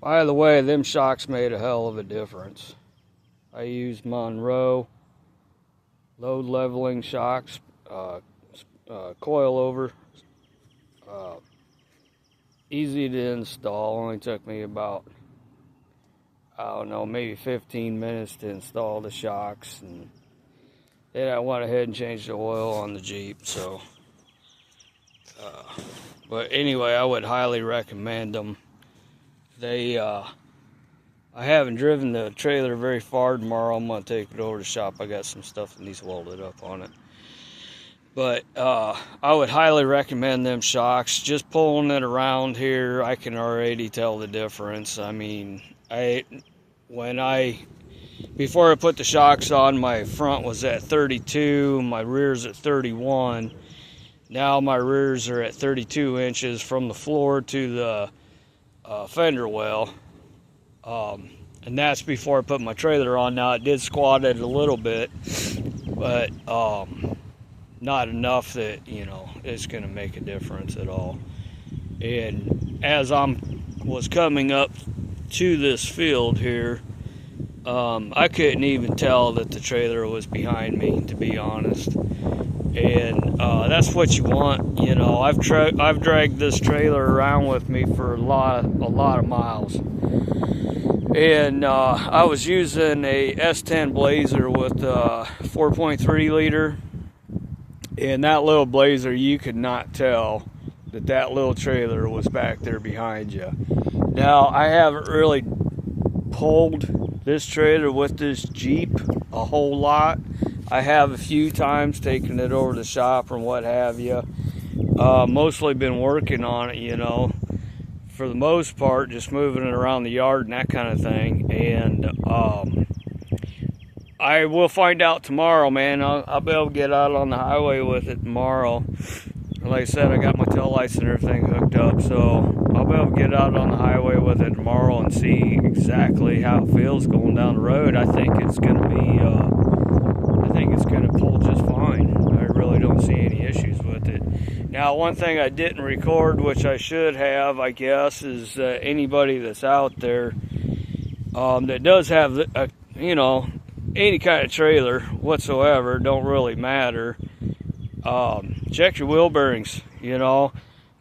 By the way, them shocks made a hell of a difference. I used Monroe load leveling shocks, coil over, easy to install. Only took me about, I don't know, maybe 15 minutes to install the shocks, and then I went ahead and changed the oil on the Jeep. So, but anyway, I would highly recommend them. They, I haven't driven the trailer very far tomorrow. I'm gonna take it over to the shop. I got some stuff that needs welded up on it. But I would highly recommend them shocks. Just pulling it around here, I can already tell the difference. I mean, before I put the shocks on, my front was at 32, my rear's at 31. Now my rears are at 32 inches from the floor to the fender well. And that's before I put my trailer on. Now it did squat it a little bit, but not enough that, you know, it's going to make a difference at all. And as was coming up to this field here, I couldn't even tell that the trailer was behind me, to be honest. And that's what you want, you know. I've dragged this trailer around with me for a lot of miles. And I was using a S10 Blazer with a 4.3 liter. And that little Blazer, you could not tell that little trailer was back there behind you. Now, I haven't really pulled this trailer with this Jeep a whole lot. I have a few times taken it over to the shop and what have you. Mostly been working on it, you know. For the most part, just moving it around the yard and that kind of thing. And I will find out tomorrow, man. I'll be able to get out on the highway with it tomorrow. Like I said, I got my tail lights and everything hooked up, so I'll be able to get out on the highway with it tomorrow and see exactly how it feels going down the road. I think it's going to be, I think it's going to pull just fine. I really don't see any issues with it. Now, one thing I didn't record, which I should have, I guess, is anybody that's out there that does have, you know, any kind of trailer whatsoever, don't really matter. Check your wheel bearings. You know,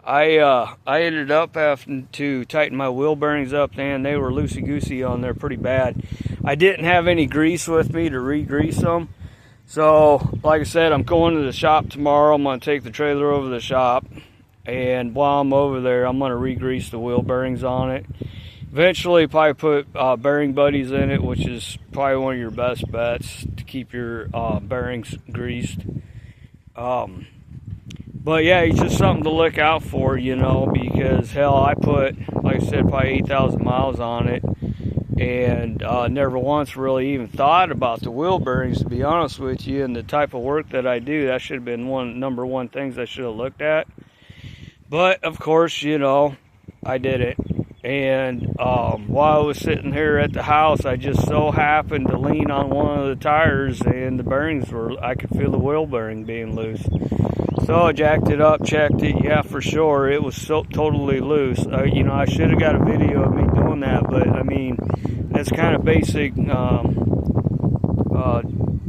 I ended up having to tighten my wheel bearings up, and they were loosey-goosey on there pretty bad. I didn't have any grease with me to re-grease them. So, like I said, I'm going to the shop tomorrow. I'm going to take the trailer over to the shop, and while I'm over there, I'm going to re-grease the wheel bearings on it. Eventually, probably put bearing buddies in it, which is probably one of your best bets to keep your bearings greased. But yeah, it's just something to look out for, you know, because hell, I put, like I said, probably 8,000 miles on it, and never once really even thought about the wheel bearings, to be honest with you. And the type of work that I do, that should have been number one things I should have looked at. But of course, you know, I did it. And while I was sitting here at the house, I just so happened to lean on one of the tires, and the bearings I could feel the wheel bearing being loose. So I jacked it up, checked it. Yeah, for sure, it was so totally loose. You know, I should have got a video of me doing that, but I mean, that's kind of basic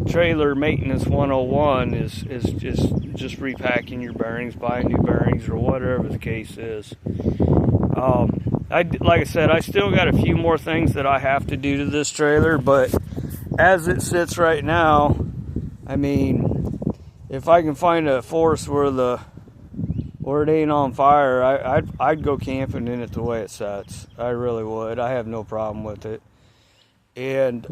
trailer maintenance 101 is just repacking your bearings, buying new bearings, or whatever the case is. Like I said, I still got a few more things that I have to do to this trailer, but as it sits right now, I mean, if I can find a forest where it ain't on fire, I'd go camping in it the way it sits. I really would. I have no problem with it. And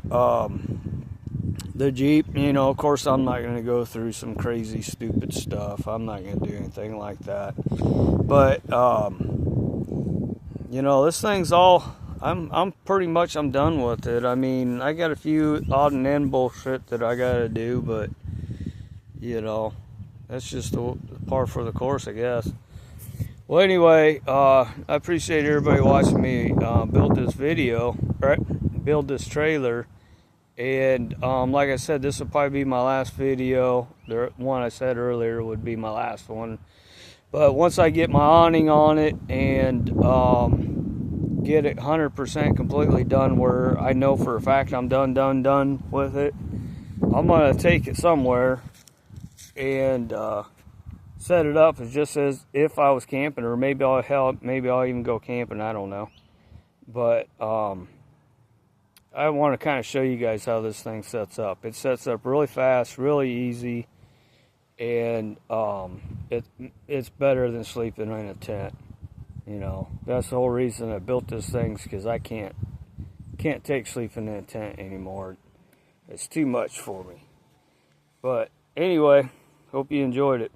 the Jeep, you know, of course, I'm not going to go through some crazy, stupid stuff. I'm not going to do anything like that. But you know, this thing's all, I'm pretty much done with it. I mean, I got a few odd and end bullshit that I gotta do, but you know, that's just the par for the course, I guess. Well, anyway, I appreciate everybody watching me build this this trailer. And like I said, this will probably be my last video. The one I said earlier would be my last one. But once I get my awning on it and get it 100% completely done where I know for a fact I'm done with it, I'm going to take it somewhere and set it up as just as if I was camping, or maybe I'll even go camping, I don't know. But I want to kind of show you guys how this thing sets up. It sets up really fast, really easy, and it's better than sleeping in a tent. You know, that's the whole reason I built this thing, because I can't take sleeping in a tent anymore. It's too much for me. But anyway, hope you enjoyed it.